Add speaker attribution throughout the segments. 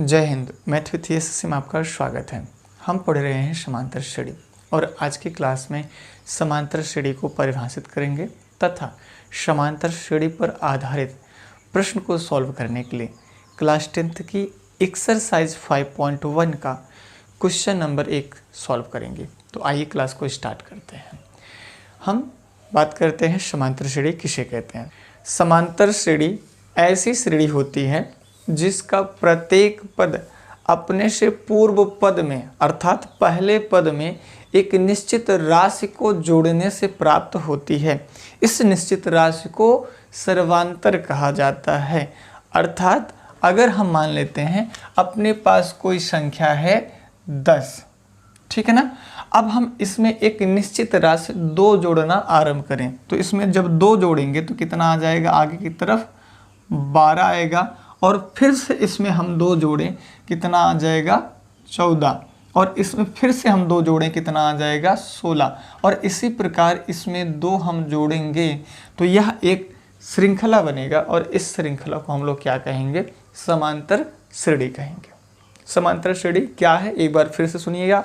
Speaker 1: जय Hind. Math with SSC में आपका स्वागत है। हम पढ़ रहे हैं समांतर श्रेणी और आज की क्लास में समांतर श्रेणी को परिभाषित करेंगे तथा समांतर श्रेणी पर आधारित प्रश्न को सॉल्व करने के लिए क्लास 10th की एक्सरसाइज 5.1 का क्वेश्चन नंबर 1 सॉल्व करेंगे। तो आइए क्लास को स्टार्ट करते हैं। हम बात करते हैं समांतर श्रेणी किसे कहते हैं। समांतर श्रेणी ऐसी श्रेणी होती है जिसका प्रत्येक पद अपने से पूर्व पद में अर्थात पहले पद में एक निश्चित राशि को जोड़ने से प्राप्त होती है। इस निश्चित राशि को सर्वांतर कहा जाता है। अर्थात अगर हम मान लेते हैं अपने पास कोई संख्या है 10, ठीक है ना। अब हम इसमें एक निश्चित राशि 2 जोड़ना आरंभ करें तो इसमें जब 2 जोड़ेंगे तो कितना आ जाएगा, आगे की तरफ 12 आएगा और फिर से इसमें हम 2 जोड़ें कितना आ जाएगा 14 और इसमें फिर से हम 2 जोड़ें कितना आ जाएगा 16 और इसी प्रकार इसमें 2 हम जोड़ेंगे तो यह एक श्रृंखला बनेगा और इस श्रृंखला को हम लोग क्या कहेंगे, समांतर श्रेणी कहेंगे। समांतर श्रेणी क्या है, एक बार फिर से सुनिएगा।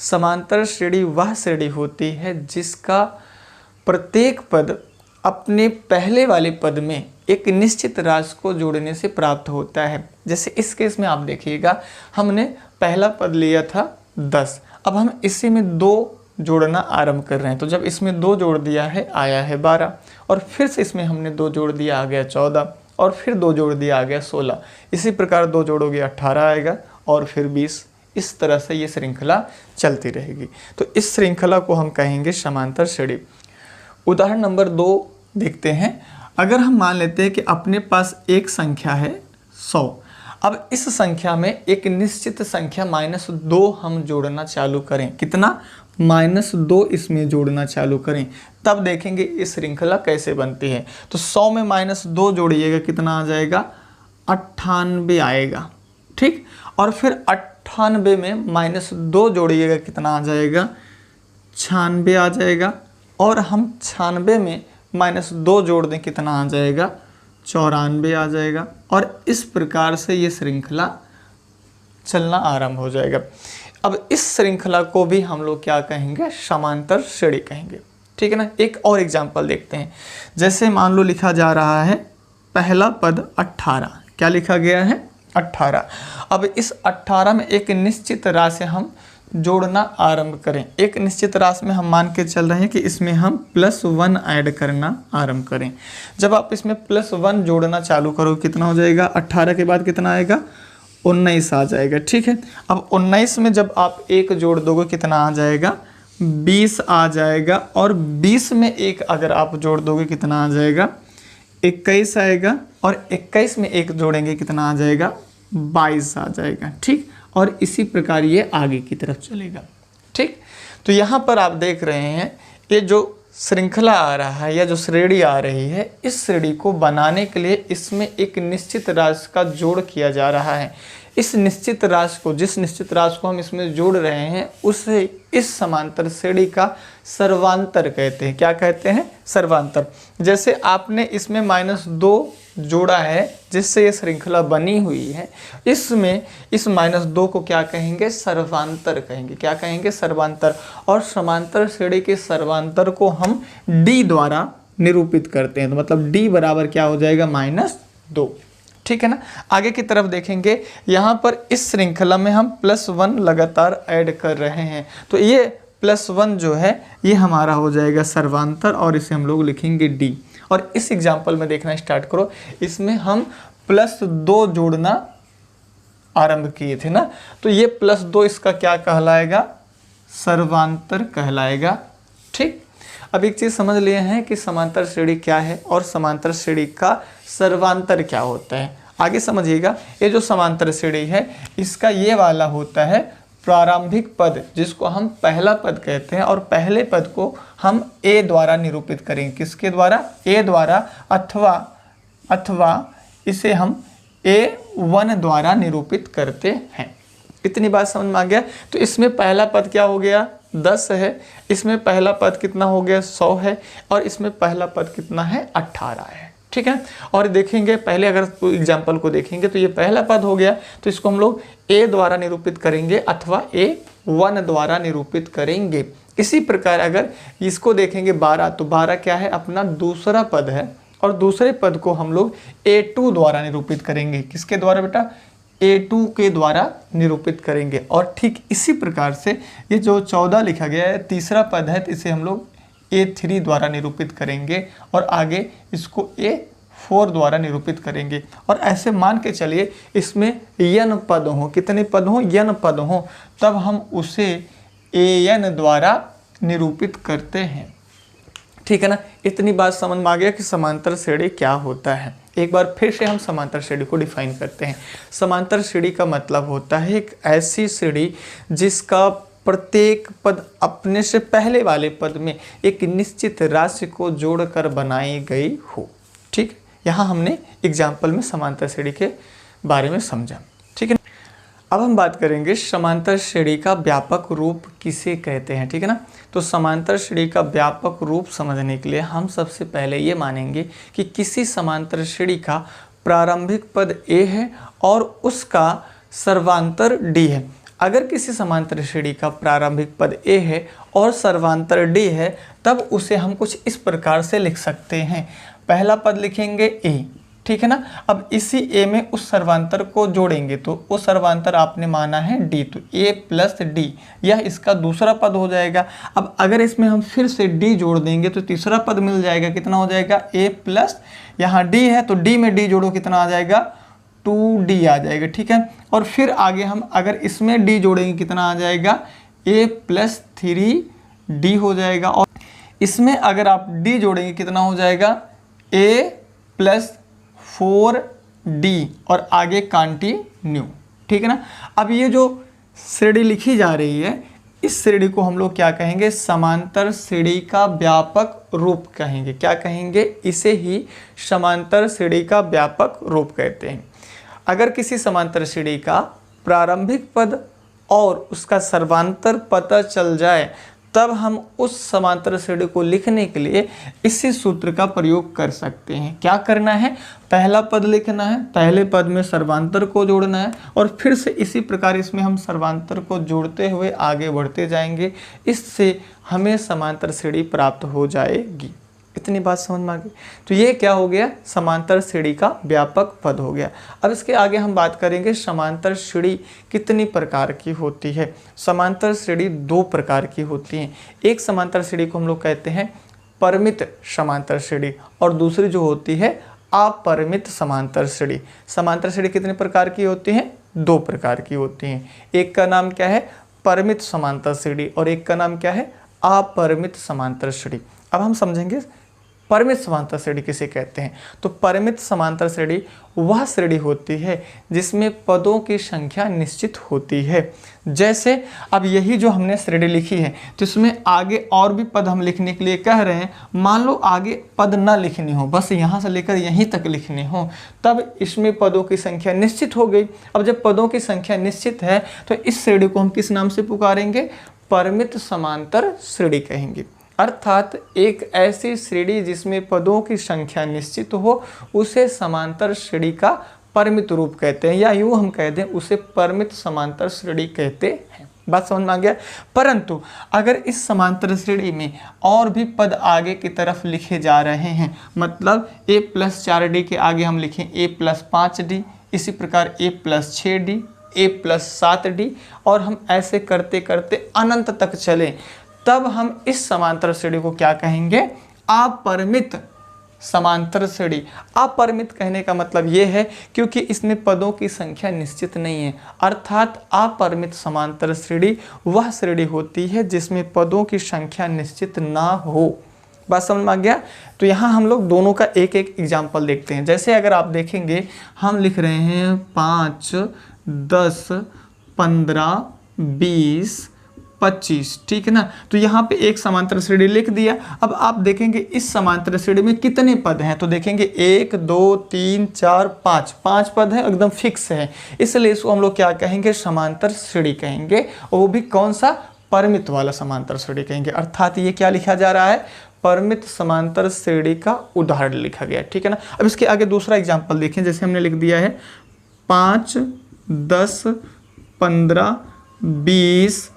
Speaker 1: समांतर श्रेणी वह श्रेणी होती है जिसका प्रत्येक पद अपने पहले वाले पद में एक निश्चित राशि को जोड़ने से प्राप्त होता है। जैसे इस केस में आप देखिएगा हमने पहला पद लिया था 10, अब हम इसी में 2 जोड़ना आरंभ कर रहे हैं तो जब इसमें 2 जोड़ दिया है आया है 12 और फिर से इसमें हमने 2 जोड़ दिया आ गया 14 और फिर 2 जोड़ दिया आ गया 16। इसी प्रकार 2 जोड़ोगे 18 आएगा और फिर 20। इस तरह से ये श्रृंखला चलती रहेगी। तो इस श्रृंखला को हम कहेंगे समांतर श्रेणी। उदाहरण नंबर 2 देखते हैं। अगर हम मान लेते हैं कि अपने पास एक संख्या है 100, अब इस संख्या में एक निश्चित संख्या -2 हम जोड़ना चालू करें। कितना, -2 इसमें जोड़ना चालू करें, तब देखेंगे इस श्रृंखला कैसे बनती है। तो 100 में -2 जोड़िएगा कितना आ जाएगा, 98 आएगा, ठीक। और फिर 98 में -2 जोड़िएगा कितना आ जाएगा, 96 आ जाएगा और हम 96 में -2 जोड़ दें कितना आ जाएगा, 94 आ जाएगा और इस प्रकार से ये श्रृंखला चलना आरंभ हो जाएगा। अब इस श्रृंखला को भी हम लोग क्या कहेंगे, समांतर श्रेणी कहेंगे, ठीक है ना। एक और एग्जांपल देखते हैं। जैसे मान लो लिखा जा रहा है पहला पद 18, क्या लिखा गया है 18। अब इस 18 में एक निश्चित राशि हम जोड़ना आरंभ करें। एक निश्चित राशि में हम मान के चल रहे हैं कि इसमें हम +1 ऐड करना आरंभ करें। जब आप इसमें +1 जोड़ना चालू करो कितना हो जाएगा, 18 के बाद कितना आएगा, 19 आ जाएगा, ठीक है। अब 19 में जब आप 1 जोड़ दोगे कितना आ जाएगा, 20 आ जाएगा और 20 में 1 अगर आप जोड़ दोगे कितना आ जाएगा, 21 आएगा और 21 में 1 जोड़ेंगे कितना आ जाएगा, 22 आ जाएगा, ठीक। और इसी प्रकार ये आगे की तरफ चलेगा, ठीक। तो यहाँ पर आप देख रहे हैं ये जो श्रृंखला आ रहा है या जो श्रेणी आ रही है, इस श्रेणी को बनाने के लिए इसमें एक निश्चित राशि का जोड़ किया जा रहा है। इस निश्चित राशि को, जिस निश्चित राशि को हम इसमें जोड़ रहे हैं उसे इस समांतर श्रेणी का सर्वांतर कहते हैं। क्या कहते हैं, सर्वांतर। जैसे आपने इसमें -2 जोड़ा है जिससे ये श्रृंखला बनी हुई है, इसमें इस -2 को क्या कहेंगे, सर्वांतर कहेंगे। क्या कहेंगे, सर्वांतर। और समांतर श्रेणी के सर्वांतर को हम d द्वारा निरूपित करते हैं। तो मतलब d बराबर क्या हो जाएगा, -2, ठीक है ना। आगे की तरफ देखेंगे, यहाँ पर इस श्रृंखला में हम +1 लगातार ऐड कर रहे हैं तो ये +1 जो है ये हमारा हो जाएगा सर्वांतर और इसे हम लोग लिखेंगे d। और इस एग्जाम्पल में देखना स्टार्ट करो, इसमें हम +2 जोड़ना आरंभ किए थे ना, तो ये +2 इसका क्या कहलाएगा, सर्वांतर कहलाएगा, ठीक। अब एक चीज़ समझ लिए हैं कि समांतर श्रेणी क्या है और समांतर श्रेणी का सर्वांतर क्या होता है। आगे समझिएगा, ये जो समांतर श्रेणी है इसका ये वाला होता है प्रारंभिक पद जिसको हम पहला पद कहते हैं और पहले पद को हम a द्वारा निरूपित करेंगे। किसके द्वारा, a द्वारा, अथवा इसे हम a1 द्वारा निरूपित करते हैं। इतनी बात समझ में आ गया। तो इसमें पहला पद क्या हो गया, 10 है, इसमें पहला पद कितना हो गया, 100 है और इसमें पहला पद कितना है, 18 है, ठीक है। और देखेंगे पहले अगर एग्जाम्पल को देखेंगे तो ये पहला पद हो गया, तो इसको हम लोग a द्वारा निरूपित करेंगे अथवा a1 द्वारा निरूपित करेंगे। इसी प्रकार अगर इसको देखेंगे 12, तो 12 क्या है, अपना दूसरा पद है, और दूसरे पद को हम लोग a2 द्वारा निरूपित करेंगे। किसके द्वारा बेटा, a2 के द्वारा निरूपित करेंगे। और ठीक इसी प्रकार से ये जो 14 लिखा गया है तीसरा पद है, तो इसे हम लोग a3 द्वारा निरूपित करेंगे और आगे इसको a4 द्वारा निरूपित करेंगे। और ऐसे मान के चलिए इसमें n पद हो, कितने पद हो, n पद हो, तब हम उसे an द्वारा निरूपित करते हैं। ठीक है ना, इतनी बात समझ में आ गया कि समांतर श्रेणी क्या होता है। एक बार फिर से हम समांतर श्रेणी को डिफाइन करते हैं। समांतर श्रेणी का मतलब होता है एक ऐसी श्रेणी जिसका प्रत्येक पद अपने से पहले वाले पद में एक निश्चित राशि को जोड़कर बनाई गई हो। ठीक, यहाँ हमने एग्जाम्पल में समांतर श्रेणी के बारे में समझा। ठीक है, अब हम बात करेंगे समांतर श्रेणी का व्यापक रूप किसे कहते हैं। ठीक है ना, तो समांतर श्रेणी का व्यापक रूप समझने के लिए हम सबसे पहले ये मानेंगे कि किसी समांतर श्रेणी का प्रारंभिक पद a है और उसका सर्वांतर d है। अगर किसी समांतर श्रेणी का प्रारंभिक पद a है और सर्वांतर d है, तब उसे हम कुछ इस प्रकार से लिख सकते हैं। पहला पद लिखेंगे a, ठीक है ना। अब इसी a में उस सर्वांतर को जोड़ेंगे, तो वो सर्वांतर आपने माना है d, तो a प्लस d, यह इसका दूसरा पद हो जाएगा। अब अगर इसमें हम फिर से d जोड़ देंगे तो तीसरा पद मिल जाएगा, कितना हो जाएगा, a प्लस, यहाँ d है तो d में d जोड़ो, कितना आ जाएगा, 2d आ जाएगा। ठीक है, और फिर आगे हम अगर इसमें d जोड़ेंगे, कितना आ जाएगा, a प्लस 3d हो जाएगा। और इसमें अगर आप d जोड़ेंगे, कितना हो जाएगा, a प्लस 4d, और आगे कंटिन्यू। ठीक है ना। अब ये जो श्रेणी लिखी जा रही है, इस श्रेणी को हम लोग क्या कहेंगे, समांतर श्रेणी का व्यापक रूप कहेंगे। क्या कहेंगे, इसे ही समांतर श्रेणी का व्यापक रूप कहते हैं। अगर किसी समांतर श्रेणी का प्रारंभिक पद और उसका सर्वांतर पता चल जाए, तब हम उस समांतर श्रेणी को लिखने के लिए इसी सूत्र का प्रयोग कर सकते हैं। क्या करना है, पहला पद लिखना है, पहले पद में सर्वांतर को जोड़ना है, और फिर से इसी प्रकार इसमें हम सर्वांतर को जोड़ते हुए आगे बढ़ते जाएंगे। इससे हमें समांतर श्रेणी प्राप्त हो जाएगी। इतनी बात समझ में आ गई। तो ये क्या हो गया, समांतर श्रेणी का व्यापक पद हो गया। अब इसके आगे हम बात करेंगे समांतर श्रेणी कितनी प्रकार की होती है। समांतर श्रेणी दो प्रकार की होती हैं। एक समांतर श्रेणी को हम लोग कहते हैं परिमित समांतर श्रेणी, और दूसरी जो होती है अपरिमित समांतर श्रेणी। समांतर श्रेणी कितने प्रकार की होती हैं, दो प्रकार की होती हैं। एक का नाम क्या है, परिमित समांतर श्रेणी, और एक का नाम क्या है, अपरिमित समांतर श्रेणी। अब हम समझेंगे परिमित समांतर श्रेणी किसे कहते हैं। तो परिमित समांतर श्रेणी वह श्रेणी होती है जिसमें पदों की संख्या निश्चित होती है। जैसे अब यही जो हमने श्रेणी लिखी है, तो इसमें आगे और भी पद हम लिखने के लिए कह रहे हैं। मान लो आगे पद ना लिखनी हो, बस यहाँ से लेकर यहीं तक लिखने हो, तब इसमें पदों की संख्या निश्चित हो गई। अब जब पदों की संख्या निश्चित है, तो इस श्रेणी को हम किस नाम से पुकारेंगे, परिमित समांतर श्रेणी कहेंगे। अर्थात एक ऐसी श्रेणी जिसमें पदों की संख्या निश्चित हो, उसे समांतर श्रेणी का परिमित रूप कहते हैं, या यूँ हम कह दें उसे परिमित समांतर श्रेणी कहते हैं। बात समझ में आ गया। परंतु अगर इस समांतर श्रेणी में और भी पद आगे की तरफ लिखे जा रहे हैं, मतलब a प्लस 4d के आगे हम लिखें a प्लस 5d, इसी प्रकार a plus 6d, a plus 7d, और हम ऐसे करते करते अनंत तक चलें, तब हम इस समांतर श्रेणी को क्या कहेंगे, अपरिमित समांतर श्रेणी। अपरिमित कहने का मतलब ये है क्योंकि इसमें पदों की संख्या निश्चित नहीं है। अर्थात अपरिमित समांतर श्रेणी वह श्रेणी होती है जिसमें पदों की संख्या निश्चित ना हो। बात समझ में आ गया। तो यहाँ हम लोग दोनों का एक एक एग्जाम्पल देखते हैं। जैसे अगर आप देखेंगे, हम लिख रहे हैं 5, 10, 15, 20, 25, ठीक है ना। तो यहाँ पे एक समांतर श्रेणी लिख दिया। अब आप देखेंगे इस समांतर श्रेणी में कितने पद हैं, तो देखेंगे 1, 2, 3, 4, 5 पद है, एकदम फिक्स है। इसलिए इसको हम लोग क्या कहेंगे, समांतर श्रेणी कहेंगे, और वो भी कौन सा, परिमित वाला समांतर श्रेणी कहेंगे। अर्थात ये क्या लिखा जा रहा है, परिमित समांतर श्रेणी का उदाहरण लिखा गया, ठीक है ना। अब इसके आगे दूसरा एग्जाम्पल देखें, जैसे हमने लिख दिया है 5, 10, 15, 20,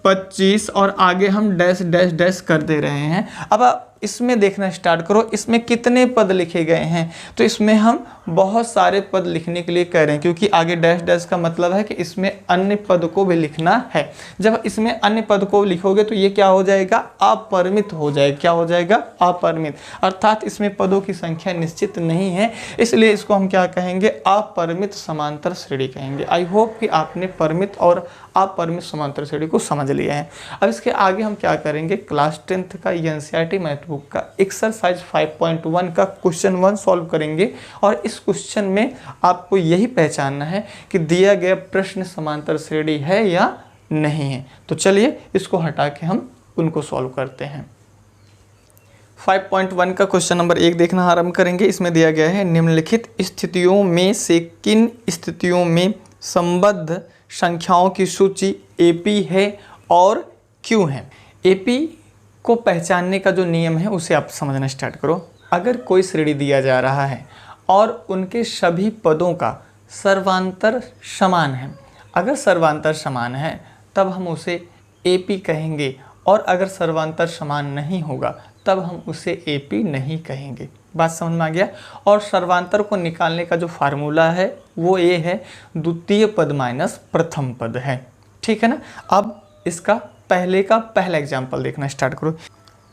Speaker 1: 25 और आगे हम डैश डैश डैश कर दे रहे हैं। अब इसमें देखना स्टार्ट करो, इसमें कितने पद लिखे गए हैं। तो इसमें हम बहुत सारे पद लिखने के लिए कह रहे हैं, क्योंकि आगे डैश डैश का मतलब है कि इसमें अन्य पद को भी लिखना है। जब इसमें अन्य पद को लिखोगे तो ये क्या हो जाएगा, अपरिमित हो जाएगा। क्या हो जाएगा, अपरिमित, अर्थात इसमें पदों की संख्या निश्चित नहीं है, इसलिए इसको हम क्या कहेंगे, अपरिमित समांतर श्रेणी कहेंगे। आई होप कि आपने परिमित और अपरिमित समांतर श्रेणी को समझ लिया है। अब इसके आगे हम क्या करेंगे, क्लास 10th का एनसीईआरटी मैथ बुक का एक्सरसाइज 5.1 का क्वेश्चन 1 सॉल्व करेंगे। और इस क्वेश्चन में आपको यही पहचानना है कि दिया गया प्रश्न समांतर श्रेणी है या नहीं है। तो चलिए इसको हटा के हम उनको सॉल्व करते हैं। 5.1 का क्वेश्चन नंबर 1 देखना आरंभ करेंगे। इसमें दिया गया है, निम्नलिखित स्थितियों में से किन स्थितियों में संबद्ध संख्याओं की सूची एपी है और क्यों है। एपी को पहचानने का जो नियम है उसे आप समझना स्टार्ट करो। अगर कोई श्रेणी दिया जा रहा है और उनके सभी पदों का सर्वांतर समान है, अगर सर्वांतर समान है तब हम उसे एपी कहेंगे, और अगर सर्वांतर समान नहीं होगा तब हम उसे एपी नहीं कहेंगे। बात समझ में आ गया। और सर्वांतर को निकालने का जो फार्मूला है वो ये है, द्वितीय पद माइनस प्रथम पद है, ठीक है ना। अब इसका पहला एग्जाम्पल देखना स्टार्ट करो।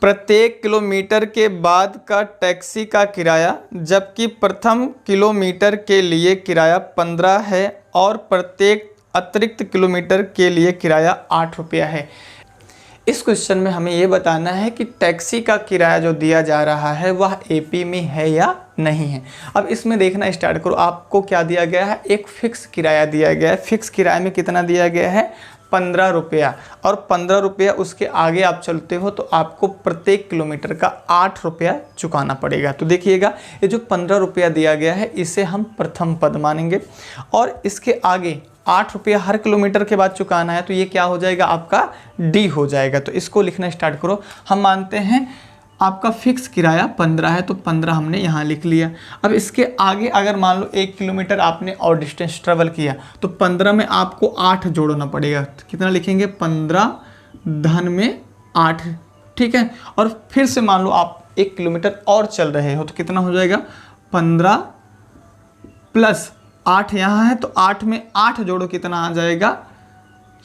Speaker 1: प्रत्येक किलोमीटर के बाद का टैक्सी का किराया, जबकि प्रथम किलोमीटर के लिए किराया 15 है और प्रत्येक अतिरिक्त किलोमीटर के लिए किराया 8 रुपया है। इस क्वेश्चन में हमें ये बताना है कि टैक्सी का किराया जो दिया जा रहा है वह एपी में है या नहीं है। अब इसमें देखना स्टार्ट करो, आपको क्या दिया गया है, एक फिक्स किराया दिया गया है। फिक्स किराए में कितना दिया गया है, 15 रुपया, और 15 रुपया उसके आगे आप चलते हो तो आपको प्रत्येक किलोमीटर का 8 रुपया चुकाना पड़ेगा। तो देखिएगा ये जो 15 रुपया दिया गया है इसे हम प्रथम पद मानेंगे, और इसके आगे 8 रुपया हर किलोमीटर के बाद चुकाना है, तो ये क्या हो जाएगा, आपका डी हो जाएगा। तो इसको लिखना स्टार्ट करो। हम मानते हैं आपका फिक्स किराया 15 है, तो 15 हमने यहाँ लिख लिया। अब इसके आगे अगर मान लो 1 किलोमीटर आपने और डिस्टेंस ट्रेवल किया तो 15 में आपको 8 जोड़ना पड़ेगा। तो कितना लिखेंगे, 15 धन में 8, ठीक है। और फिर से मान लो आप 1 किलोमीटर और चल रहे हो तो कितना हो जाएगा, 15 प्लस 8 यहाँ है, तो 8 में 8 जोड़ो, कितना आ जाएगा,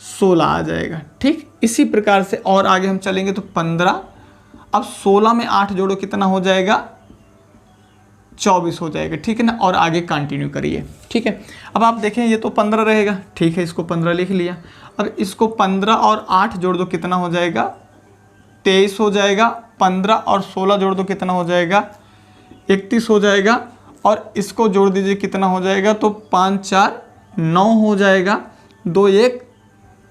Speaker 1: 16 आ जाएगा, ठीक। इसी प्रकार से और आगे हम चलेंगे तो 15, अब 16 में 8 जोड़ो, कितना हो जाएगा, 24 हो जाएगा, ठीक है ना। और आगे कंटिन्यू करिए, ठीक है। अब आप देखें ये तो 15 रहेगा, ठीक है, इसको 15 लिख लिया। अब इसको 15 और 8 जोड़ दो, कितना हो जाएगा, 23 हो जाएगा। 15 और 16 जोड़ दो, कितना हो जाएगा, 31 हो जाएगा। और इसको जोड़ दीजिए, कितना हो जाएगा, तो 5 4 9 हो जाएगा, 2 1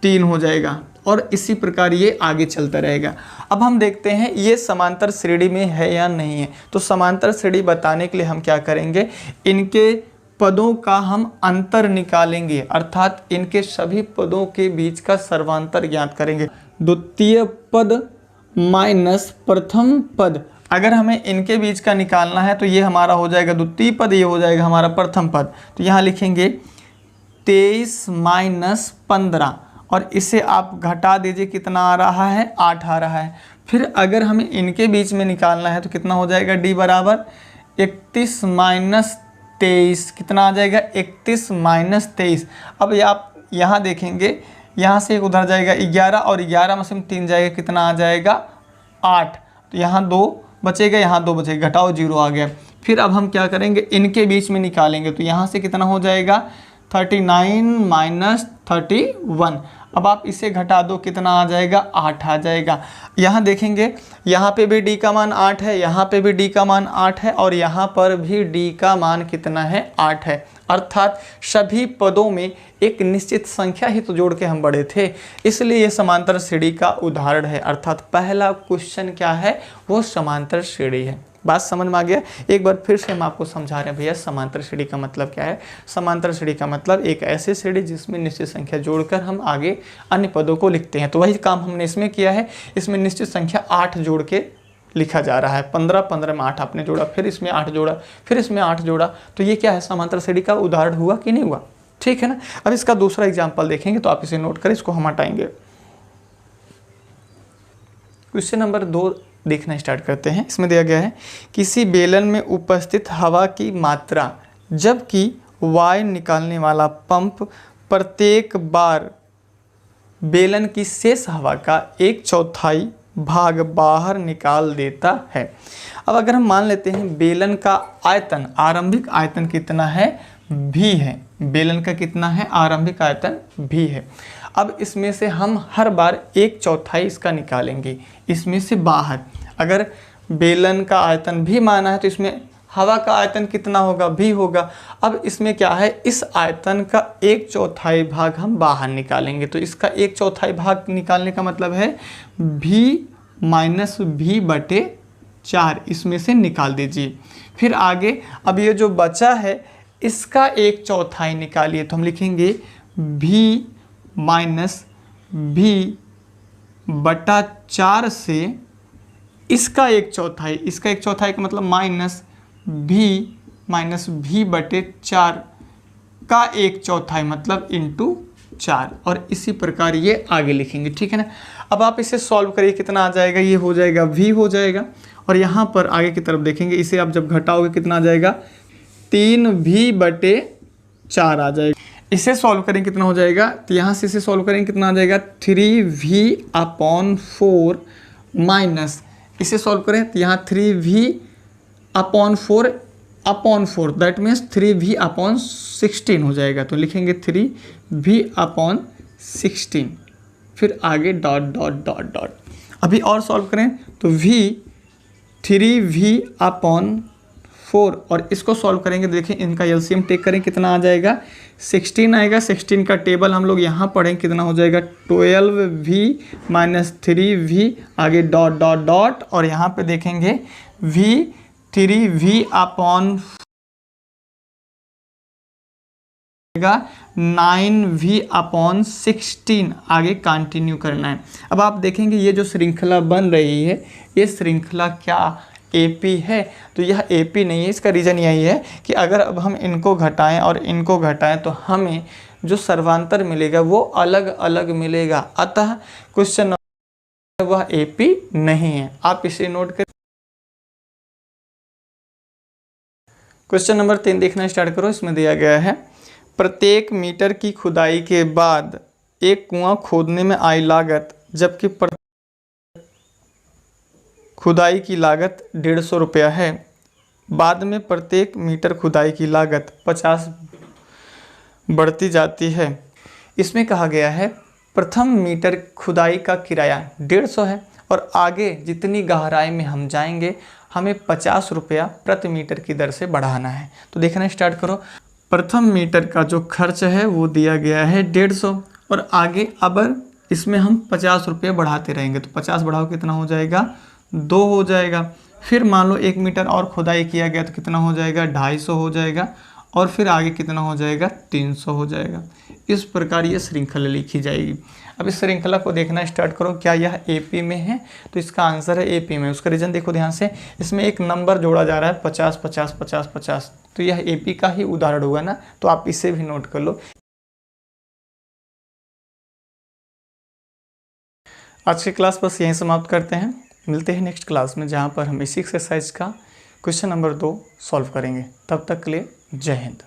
Speaker 1: 3 हो जाएगा। और इसी प्रकार ये आगे चलता रहेगा। अब हम देखते हैं ये समांतर श्रेणी में है या नहीं है। तो समांतर श्रेणी बताने के लिए हम क्या करेंगे, इनके पदों का हम अंतर निकालेंगे, अर्थात इनके सभी पदों के बीच का सर्वांतर ज्ञात करेंगे। द्वितीय पद माइनस प्रथम पद, अगर हमें इनके बीच का निकालना है तो ये हमारा हो जाएगा द्वितीय पद, ये हो जाएगा हमारा प्रथम पद। तो यहाँ लिखेंगे 23 माइनस 15, और इसे आप घटा दीजिए, कितना आ रहा है, 8 आ रहा है। फिर अगर हमें इनके बीच में निकालना है तो कितना हो जाएगा, डी बराबर 31 माइनस 23, कितना आ जाएगा, 31 माइनस 23। अब ये आप यहाँ देखेंगे, यहाँ से एक उधर जाएगा 11, और 11 में से 3 जाएगा, कितना आ जाएगा, 8। तो यहाँ 2 बचेगा, यहाँ 2 बचेगा, घटाओ 0 आ गया। फिर अब हम क्या करेंगे, इनके बीच में निकालेंगे, तो यहाँ से कितना हो जाएगा, 39 माइनस 31। अब आप इसे घटा दो, कितना आ जाएगा, 8 आ जाएगा। यहाँ देखेंगे, यहाँ पे भी डी का मान 8 है, यहाँ पे भी डी का मान 8 है, और यहाँ पर भी डी का मान कितना है, 8 है। अर्थात सभी पदों में एक निश्चित संख्या ही तो जोड़ के हम बढ़े थे, इसलिए ये समांतर श्रेणी का उदाहरण है। अर्थात पहला क्वेश्चन क्या है, वो समांतर श्रेणी है। बात समझ में आ गया। एक बार फिर से हम आपको समझा रहे हैं भैया, समांतर श्रेणी का मतलब क्या है। समांतर श्रेणी का मतलब एक ऐसी श्रेणी जिसमें निश्चित संख्या जोड़कर हम आगे अन्य पदों को लिखते हैं। तो वही काम हमने इसमें किया है। इसमें निश्चित संख्या 8 जोड़ के लिखा जा रहा है। 15 15 में 8 आपने जोड़ा, फिर इसमें 8 जोड़ा, फिर इसमें 8 जोड़ा, तो ये क्या है, समांतर श्रेणी का उदाहरण हुआ कि नहीं हुआ, ठीक है ना। अब इसका दूसरा एग्जाम्पल देखेंगे, तो आप इसे नोट करें, इसको हम हटाएंगे। क्वेश्चन नंबर 2 देखना स्टार्ट करते हैं। इसमें दिया गया है किसी बेलन में उपस्थित हवा की मात्रा जबकि वायु निकालने वाला पंप प्रत्येक बार बेलन की शेष हवा का 1/4 भाग बाहर निकाल देता है। अब अगर हम मान लेते हैं बेलन का आयतन, आरंभिक आयतन कितना है, भी है, बेलन का कितना है, आरंभिक आयतन भी है। अब इसमें से हम हर बार 1/4 इसका निकालेंगे, इसमें से बाहर। अगर बेलन का आयतन भी माना है तो इसमें हवा का आयतन कितना होगा, भी होगा। अब इसमें क्या है, इस आयतन का 1/4 भाग हम बाहर निकालेंगे, तो इसका 1/4 भाग निकालने का मतलब है भी माइनस भी बटे 4, इसमें से निकाल दीजिए। फिर आगे अब ये जो बचा है इसका 1/4 निकालिए, तो हम लिखेंगे भी माइनस भी बटा 4 से इसका 1/4, इसका 1/4 का मतलब माइनस भी बटे 4 का 1/4 मतलब इंटू 4, और इसी प्रकार ये आगे लिखेंगे, ठीक है ना। अब आप इसे सॉल्व करिए, कितना आ जाएगा, ये हो जाएगा v हो जाएगा, और यहाँ पर आगे की तरफ देखेंगे, इसे आप जब घटाओगे कितना आ जाएगा, 3v बटे 4 आ जाएगा। इसे सॉल्व करें कितना हो जाएगा, तो यहाँ से इसे सॉल्व करें कितना आ जाएगा, 3v/4 माइनस, इसे सॉल्व करें तो यहाँ 3v/4 दैट मीन्स 3v/16 हो जाएगा, तो लिखेंगे 3v/16, फिर आगे डॉट डॉट डॉट डॉट। अभी और सॉल्व करें तो 3v/4 और इसको सॉल्व करेंगे, देखिए इनका एलसीएम टेक करें कितना आ जाएगा, 16 आएगा। 16 का टेबल हम लोग यहाँ पढ़ें कितना हो जाएगा, 12v माइनस 3v, आगे डॉट डॉट डॉट, और यहाँ पे देखेंगे 9v/16 आगे कंटिन्यू करना है। अब आप देखेंगे ये जो श्रृंखला बन रही है, ये श्रृंखला क्या AP है, तो यह AP नहीं है। इसका रीज़न यही है कि अगर अब हम इनको घटाएं और इनको घटाएं तो हमें जो सर्वांतर मिलेगा वो अलग अलग मिलेगा, अतः क्वेश्चन वह AP नहीं है, आप इसे नोट करें। क्वेश्चन नंबर 3 देखना स्टार्ट करो। इसमें दिया गया है प्रत्येक मीटर की खुदाई के बाद एक कुआं खोदने में आई लागत जबकि खुदाई की लागत 150 रुपया है, बाद में प्रत्येक मीटर खुदाई की लागत 50 बढ़ती जाती है। इसमें कहा गया है प्रथम मीटर खुदाई का किराया 150 है और आगे जितनी गहराई में हम जाएंगे हमें 50 रुपया प्रति मीटर की दर से बढ़ाना है। तो देखना स्टार्ट करो। प्रथम मीटर का जो खर्च है वो दिया गया है 150 और आगे अब इसमें हम 50 रुपये बढ़ाते रहेंगे, तो 50 बढ़ाओ कितना हो जाएगा, 2 हो जाएगा। फिर मान लो 1 मीटर और खुदाई किया गया तो कितना हो जाएगा, 250 हो जाएगा, और फिर आगे कितना हो जाएगा, 300 हो जाएगा। इस प्रकार ये श्रृंखला लिखी जाएगी। अब इस श्रृंखला को देखना स्टार्ट करो, क्या यह AP में है, तो इसका आंसर है AP में। उसका रीज़न देखो ध्यान से, इसमें एक नंबर जोड़ा जा रहा है 50 50 50 50, तो यह AP का ही उदाहरण हुआ ना, तो आप इसे भी नोट कर लो। आज की क्लास बस यहीं समाप्त करते हैं, मिलते हैं नेक्स्ट क्लास में जहाँ पर हम इसी एक्सरसाइज का क्वेश्चन नंबर 2 सॉल्व करेंगे। तब तक के लिए जय हिंद।